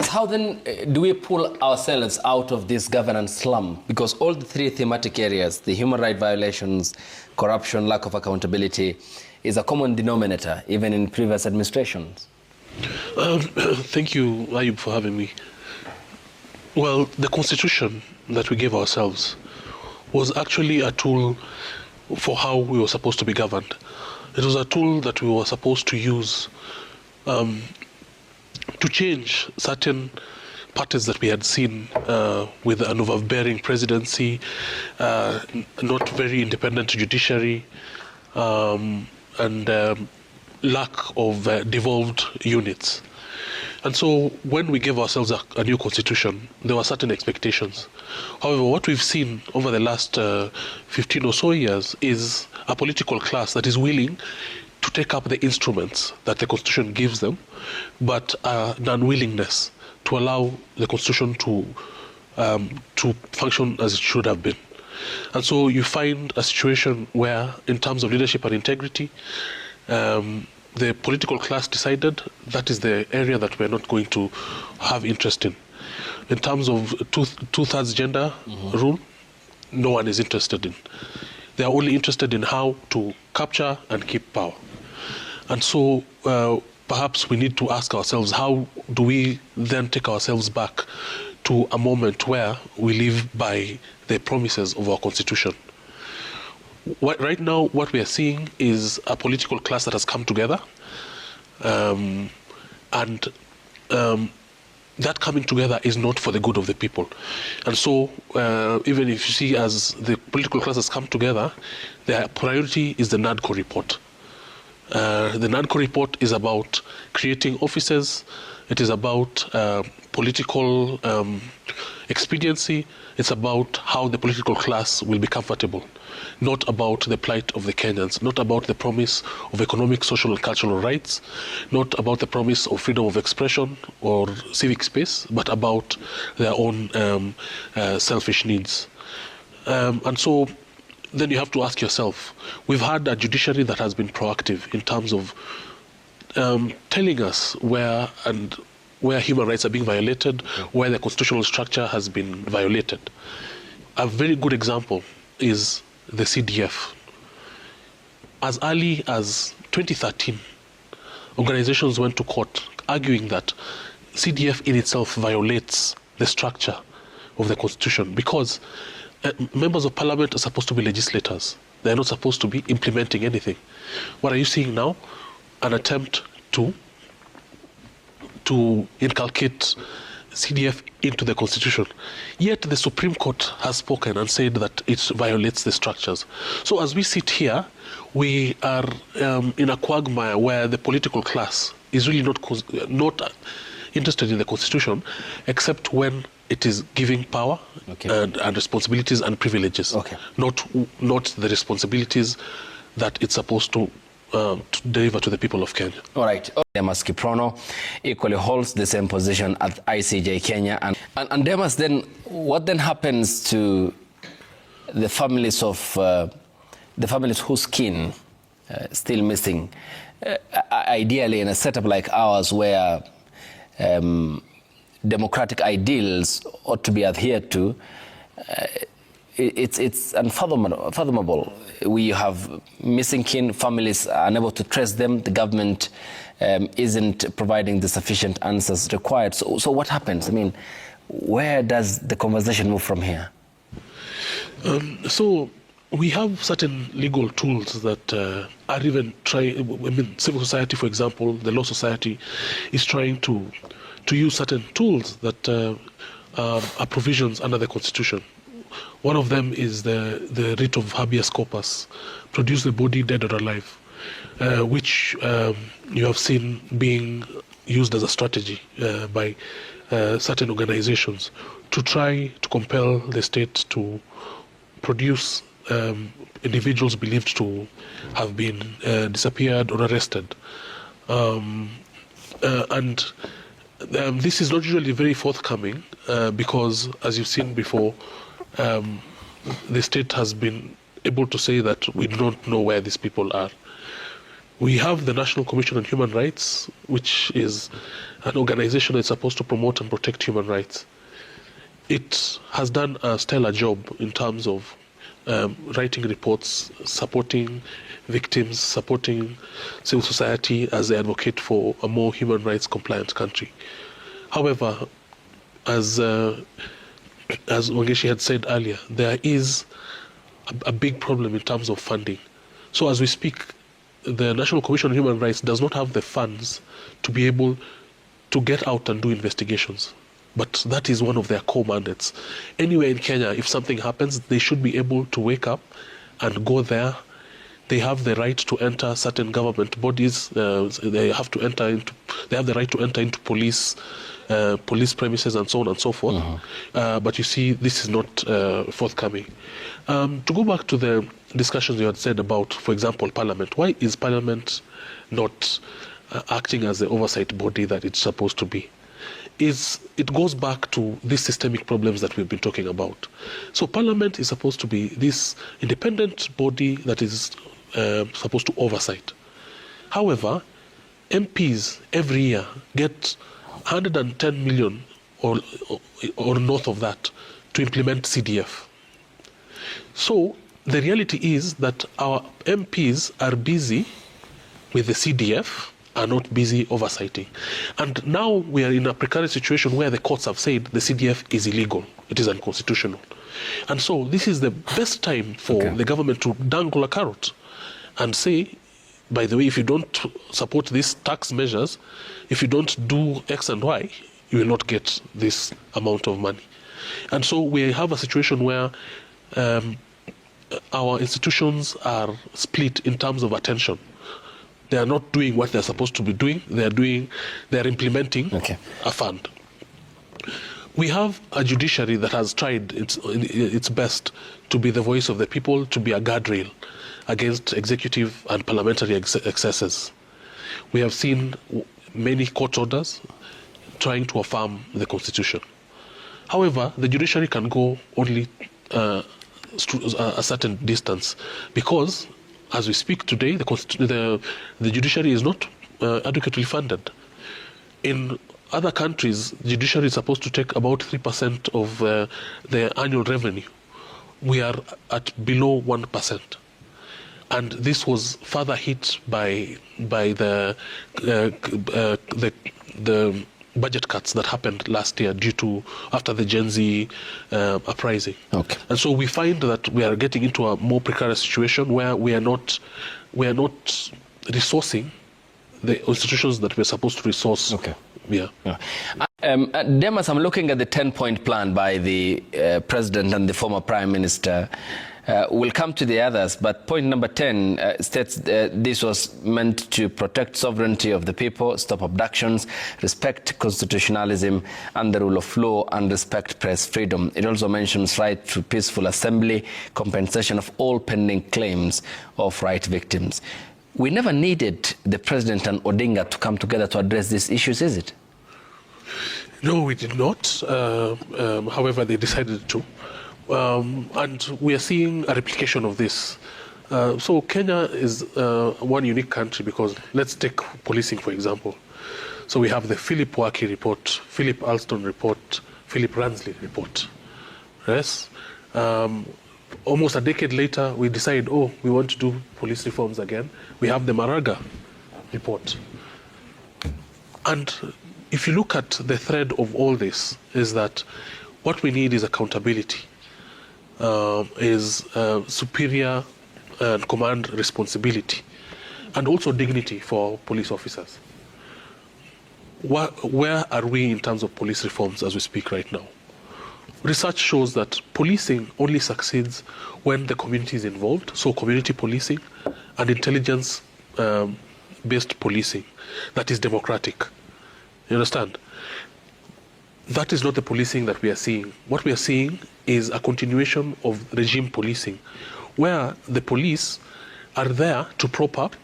how then do we pull ourselves out of this governance slum? Because all the three thematic areas, the human rights violations, corruption, lack of accountability, is a common denominator, even in previous administrations. Thank you, Ayub, for having me. Well, the constitution that we gave ourselves was actually a tool for how we were supposed to be governed. It was a tool that we were supposed to use to change certain patterns that we had seen with an overbearing presidency, not very independent judiciary, and lack of devolved units. And so when we gave ourselves a new constitution, there were certain expectations. However, what we've seen over the last 15 or so years is a political class that is willing to take up the instruments that the constitution gives them, but an unwillingness to allow the constitution to function as it should have been. And so you find a situation where, in terms of leadership and integrity, the political class decided that is the area that we're not going to have interest in. In terms of two-thirds gender rule, no one is interested in. They are only interested in how to capture and keep power. And so perhaps we need to ask ourselves, how do we then take ourselves back to a moment where we live by the promises of our constitution? Right now, what we are seeing is a political class that has come together, and that coming together is not for the good of the people. And so, even if you see as the political class has come together, their priority is the NADCO report. The NADCO report is about creating offices. It is about political expediency. It's about how the political class will be comfortable, not about the plight of the Kenyans, not about the promise of economic, social, and cultural rights, not about the promise of freedom of expression or civic space, but about their own selfish needs. And so then you have to ask yourself, we've had a judiciary that has been proactive in terms of telling us where human rights are being violated, where the constitutional structure has been violated. A very good example is the CDF. As early as 2013, organizations went to court arguing that CDF in itself violates the structure of the constitution because members of parliament are supposed to be legislators. They're not supposed to be implementing anything. What are you seeing now? An attempt to inculcate CDF into the constitution. Yet the Supreme Court has spoken and said that it violates the structures. So as we sit here, we are in a quagmire where the political class is really not interested in the constitution, except when it is giving power and responsibilities and privileges, not the responsibilities that it's supposed to deliver to the people of Kenya. All right. Demas Kiprono equally holds the same position at ICJ Kenya. And Demas, then what then happens to the families of whose skin still missing? Ideally, in a setup like ours, where democratic ideals ought to be adhered to, it's unfathomable. We have missing kin, families are unable to trace them. The government isn't providing the sufficient answers required. So what happens? I mean, where does the conversation move from here? So we have certain legal tools that are even trying. I mean, civil society, for example, the Law Society is trying to use certain tools that are provisions under the Constitution. One of them is the writ of habeas corpus, produce the body dead or alive, which you have seen being used as a strategy by certain organizations to try to compel the state to produce individuals believed to have been disappeared or arrested. And this is not usually very forthcoming because, as you've seen before, the state has been able to say that we don't know where these people are. We have the National Commission on Human Rights, which is an organization that's supposed to promote and protect human rights. It has done a stellar job in terms of writing reports, supporting victims, supporting civil society as they advocate for a more human rights compliant country. However, as Wangeshi had said earlier, there is a big problem in terms of funding. So as we speak, the National Commission on Human Rights does not have the funds to be able to get out and do investigations. But that is one of their core mandates. Anywhere in Kenya, if something happens, they should be able to wake up and go there. They have the right to enter certain government bodies. They have the right to enter into police premises and so on and so forth. But you see, this is not forthcoming. To go back to the discussions you had said about, for example, Parliament. Why is Parliament not acting as the oversight body that it's supposed to be? It goes back to these systemic problems that we've been talking about. So Parliament is supposed to be this independent body that is supposed to oversight. However, MPs every year get 110 million or north of that to implement CDF. So the reality is that our MPs are busy with the CDF, are not busy oversighting. And now we are in a precarious situation where the courts have said the CDF is illegal, it is unconstitutional. And so this is the best time for the government to dangle a carrot and say, by the way, if you don't support these tax measures, if you don't do X and Y, you will not get this amount of money. And so we have a situation where our institutions are split in terms of attention. They are not doing what they're supposed to be doing. They're implementing a fund. We have a judiciary that has tried its best to be the voice of the people, to be a guardrail against executive and parliamentary excesses. We have seen many court orders trying to affirm the Constitution. However, the judiciary can go only a certain distance because, as we speak today, the judiciary is not adequately funded. In other countries, the judiciary is supposed to take about 3% of their annual revenue. We are at below 1%. And this was further hit by the budget cuts that happened last year after the Gen Z uprising. And so we find that we are getting into a more precarious situation where we are not resourcing the institutions that we're supposed to resource. Demas, I'm looking at the 10-point plan by the President and the former Prime Minister. We'll come to the others, but point number 10 states this was meant to protect sovereignty of the people, stop abductions, respect constitutionalism and the rule of law, and respect press freedom. It also mentions right to peaceful assembly, compensation of all pending claims of right victims. We never needed the President and Odinga to come together to address these issues, is it? No, we did not. However, they decided to. And we are seeing a replication of this. So Kenya is one unique country because let's take policing, for example. So we have the Philip Waki report, Philip Alston report, Philip Ransley report. Yes. Almost a decade later, we decide, we want to do police reforms again. We have the Maraga report. And if you look at the thread of all this, is that what we need is accountability. Is superior and command responsibility, and also dignity for police officers. Where are we in terms of police reforms as we speak right now? Research shows that policing only succeeds when the community is involved, so community policing and intelligence-based policing that is democratic. You understand? That is not the policing that we are seeing. What we are seeing is a continuation of regime policing, where the police are there to prop up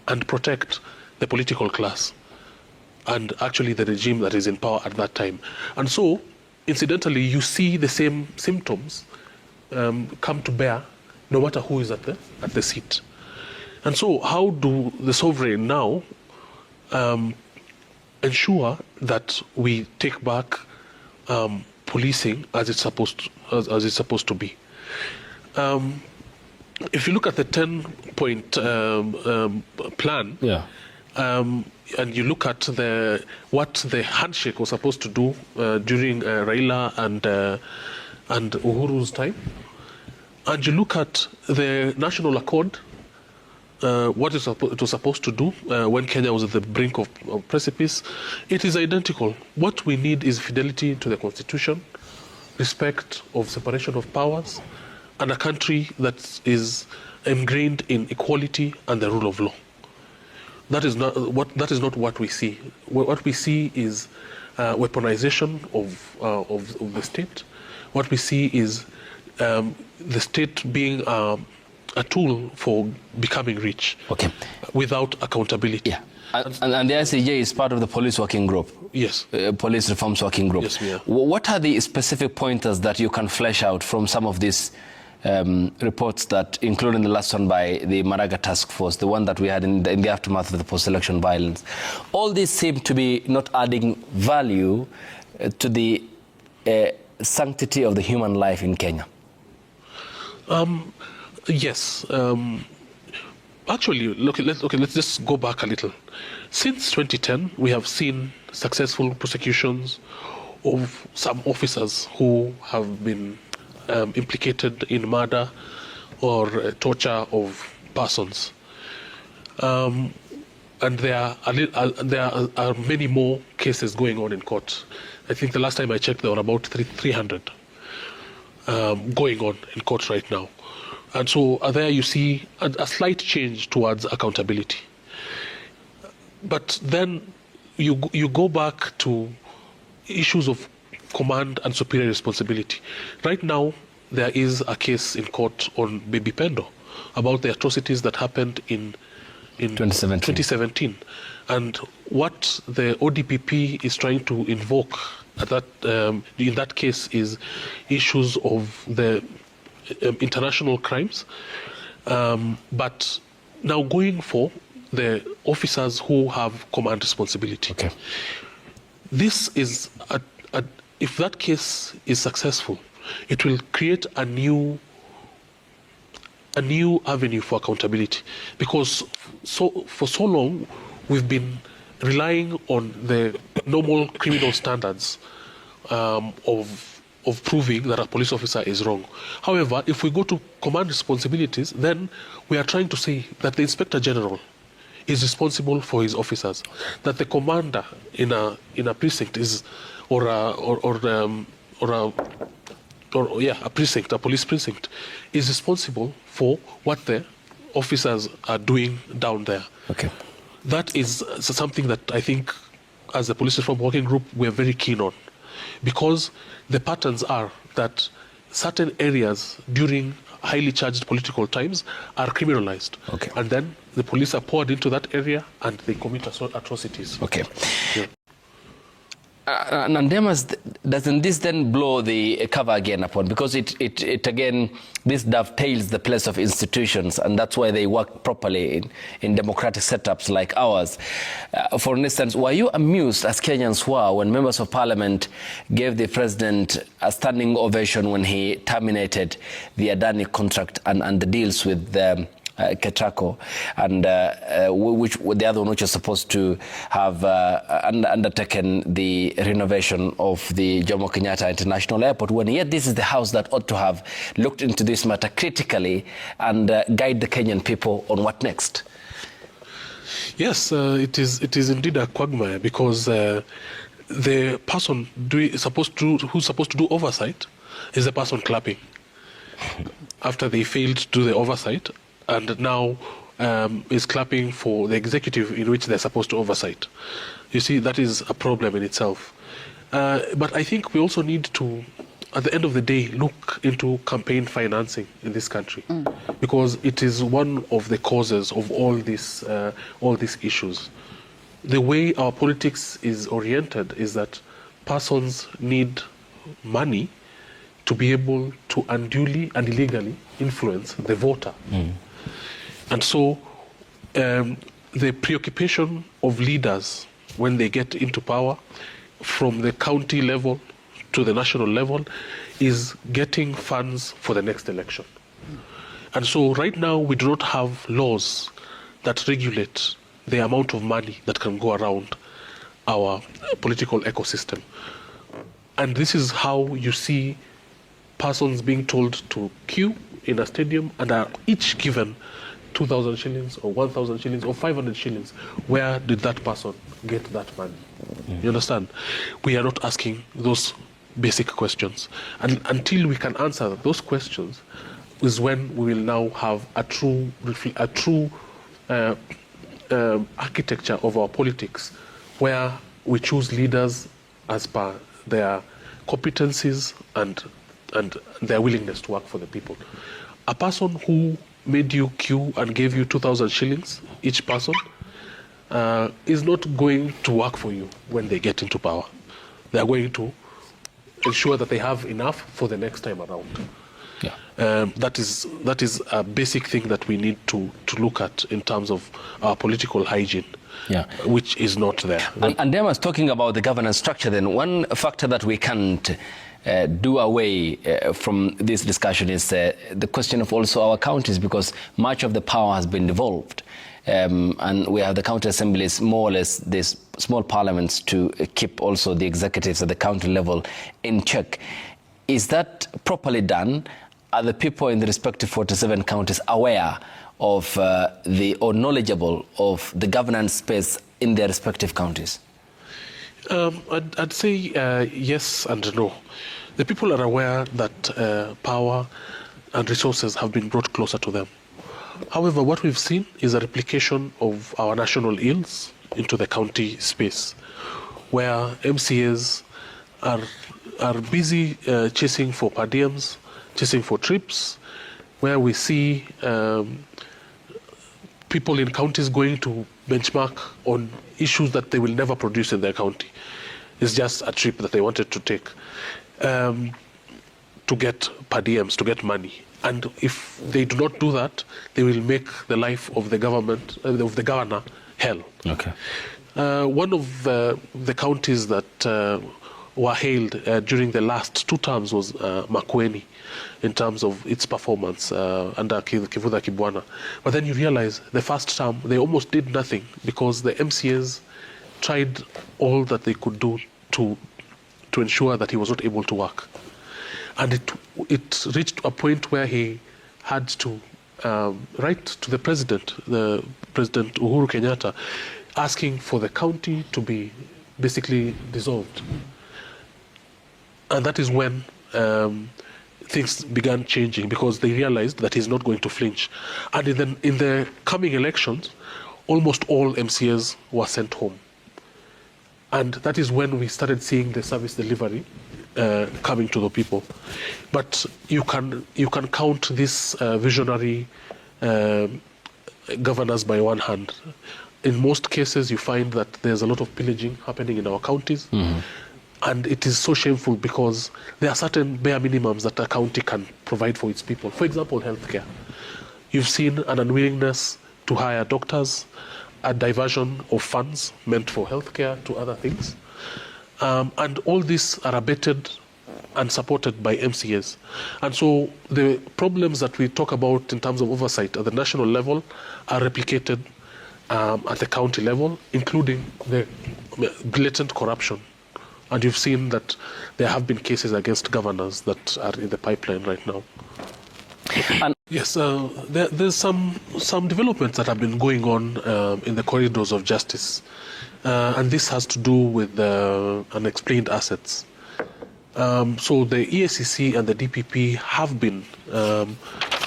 and protect the political class and actually the regime that is in power at that time. And so, incidentally, you see the same symptoms come to bear no matter who is at the seat. And so how do the sovereign now ensure that we take back policing as it's supposed to be? If you look at the 10-point plan, and you look at what the handshake was supposed to do during Raila and Uhuru's time, and you look at the National Accord, what it was supposed to do when Kenya was at the brink of precipice, it is identical. What we need is fidelity to the Constitution, respect of separation of powers, and a country that is ingrained in equality and the rule of law. That is not what we see. What we see is weaponization of the state. What we see is the state being a tool for becoming rich, without accountability. Yeah. And the ICJ is part of the police working group. Yes. Police reforms working group. Yes, we are. What are the specific pointers that you can flesh out from some of these reports, that including the last one by the Maraga task force, the one that we had in the aftermath of the post-election violence? All these seem to be not adding value to the sanctity of the human life in Kenya. Yes. Actually, let's just go back a little. Since 2010, we have seen successful prosecutions of some officers who have been implicated in murder or torture of persons. And there are many more cases going on in court. I think the last time I checked, there were about 300 going on in court right now. And so there you see a slight change towards accountability. But then you go back to issues of command and superior responsibility. Right now, there is a case in court on Baby Pendo about the atrocities that happened in 2017. And what the ODPP is trying to invoke in that case is issues of the international crimes, but now going for the officers who have command responsibility. This is if that case is successful, it will create a new avenue for accountability, because for so long we've been relying on the normal criminal standards of proving that a police officer is wrong. However, if we go to command responsibilities, then we are trying to say that the Inspector General is responsible for his officers, that the commander in a precinct is a precinct, a police precinct, is responsible for what the officers are doing down there. That is something that I think, as the Police Reform Working Group, we're very keen on, because the patterns are that certain areas during highly charged political times are criminalized. And then the police are poured into that area and they commit atrocities. Yeah. And Demas, doesn't this then blow the cover again upon, because it again, this dovetails the place of institutions, and that's why they work properly in democratic setups like ours. For instance, were you amused, as Kenyans were, when members of parliament gave the president a standing ovation when he terminated the Adani contract and the deals with Ketraco, and which the other one which was supposed to have undertaken the renovation of the Jomo Kenyatta International Airport, when yet this is the house that ought to have looked into this matter critically and guide the Kenyan people on what next? Yes, it is indeed a quagmire, because the person who's supposed to do oversight is the person clapping after they failed to do the oversight, and now is clapping for the executive in which they're supposed to oversight. You see, that is a problem in itself. But I think we also need to, at the end of the day, look into campaign financing in this country, because it is one of the causes of all these issues. The way our politics is oriented is that persons need money to be able to unduly and illegally influence the voter. And so the preoccupation of leaders when they get into power from the county level to the national level is getting funds for the next election. And so right now we do not have laws that regulate the amount of money that can go around our political ecosystem. And this is how you see persons being told to queue in a stadium and are each given 2,000 shillings or 1,000 shillings or 500 shillings. Where did that person get that money? You understand? We are not asking those basic questions. And until we can answer those questions is when we will now have a true architecture of our politics, where we choose leaders as per their competencies and their willingness to work for the people. A person who made you queue and gave you 2,000 shillings, each person, is not going to work for you when they get into power. They are going to ensure that they have enough for the next time around. Yeah. That is a basic thing that we need to look at in terms of our political hygiene, yeah, which is not there. And Demas, talking about the governance structure, then one factor that we can't do away from this discussion is the question of also our counties, because much of the power has been devolved. And we have the county assemblies, more or less these small parliaments, to keep also the executives at the county level in check. Is that properly done? Are the people in the respective 47 counties aware of or knowledgeable of the governance space in their respective counties? I'd say yes and no. The people are aware that power and resources have been brought closer to them. However, what we've seen is a replication of our national ills into the county space, where MCAs are busy chasing for per diems, chasing for trips, where we see people in counties going to benchmark on issues that they will never produce in their county. It's just a trip that they wanted to take to get per diems, to get money. And if they do not do that, they will make the life of the government, of the governor, hell. Okay. One of the counties that were hailed during the last 2 terms was Makueni, in terms of its performance under Kivutha Kibwana. But then you realize the first term, they almost did nothing because the MCAs tried all that they could do to ensure that he was not able to work. And it reached a point where he had to write to the President Uhuru Kenyatta, asking for the county to be basically dissolved. And that is when things began changing, because they realized that he's not going to flinch. And in the coming elections, almost all MCAs were sent home. And that is when we started seeing the service delivery coming to the people. But you can count this visionary governors by one hand. In most cases, you find that there's a lot of pillaging happening in our counties. Mm-hmm. And it is so shameful because there are certain bare minimums that a county can provide for its people. For example, healthcare. You've seen an unwillingness to hire doctors, a diversion of funds meant for healthcare to other things. And all these are abated and supported by MCAs. And so the problems that we talk about in terms of oversight at the national level are replicated at the county level, including the blatant corruption. And you've seen that there have been cases against governors that are in the pipeline right now. And yes, there's some developments that have been going on in the corridors of justice. And this has to do with unexplained assets. So the EACC and the DPP have been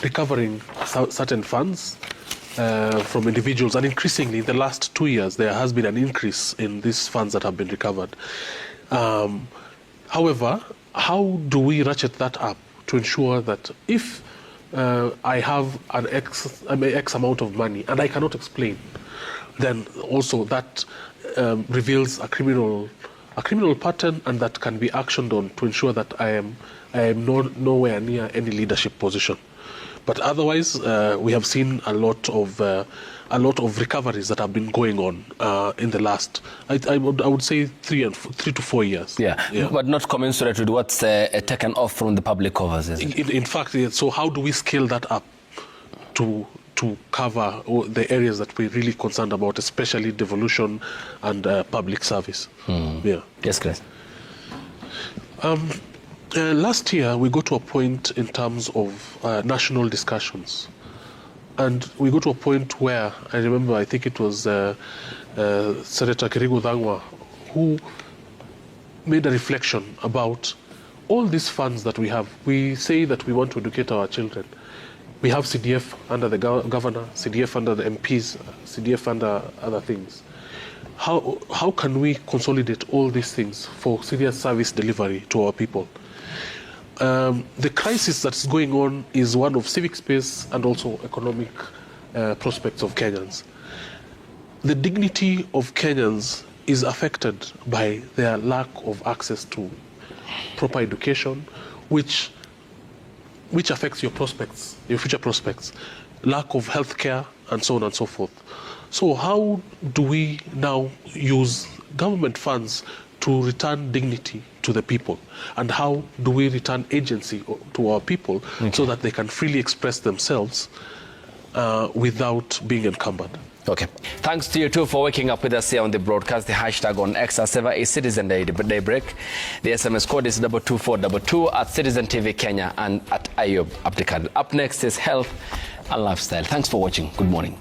recovering certain funds from individuals, and increasingly in the last 2 years there has been an increase in these funds that have been recovered. However, how do we ratchet that up to ensure that if I have an X amount of money and I cannot explain, then also that reveals a criminal pattern, and that can be actioned on to ensure that I am nowhere near any leadership position. But otherwise, we have seen a lot of recoveries that have been going on in the last, I would say 3 to 4 years. Yeah. But not commensurate with what's taken off from the public covers, is it? In fact, so how do we scale that up to cover the areas that we're really concerned about, especially devolution and public service? Yeah. Yes, Chris. Last year, we got to a point in terms of national discussions. And we got to a point where, I remember, I think it was Senator Kirigu Thangwa, who made a reflection about all these funds that we have. We say that we want to educate our children. We have CDF under the governor, CDF under the MPs, CDF under other things. How can we consolidate all these things for serious service delivery to our people? The crisis that's going on is one of civic space and also economic prospects of Kenyans. The dignity of Kenyans is affected by their lack of access to proper education, which affects your prospects, your future prospects, lack of health care, and so on and so forth. So how do we now use government funds to return dignity to the people? And how do we return agency to our people so that they can freely express themselves without being encumbered? Okay. Thanks to you too for waking up with us here on the broadcast. The hashtag on X as ever is Citizen Daybreak. The SMS code is 22422 at Citizen TV Kenya and at Ayub Abdikad. Up next is health and lifestyle. Thanks for watching. Good morning.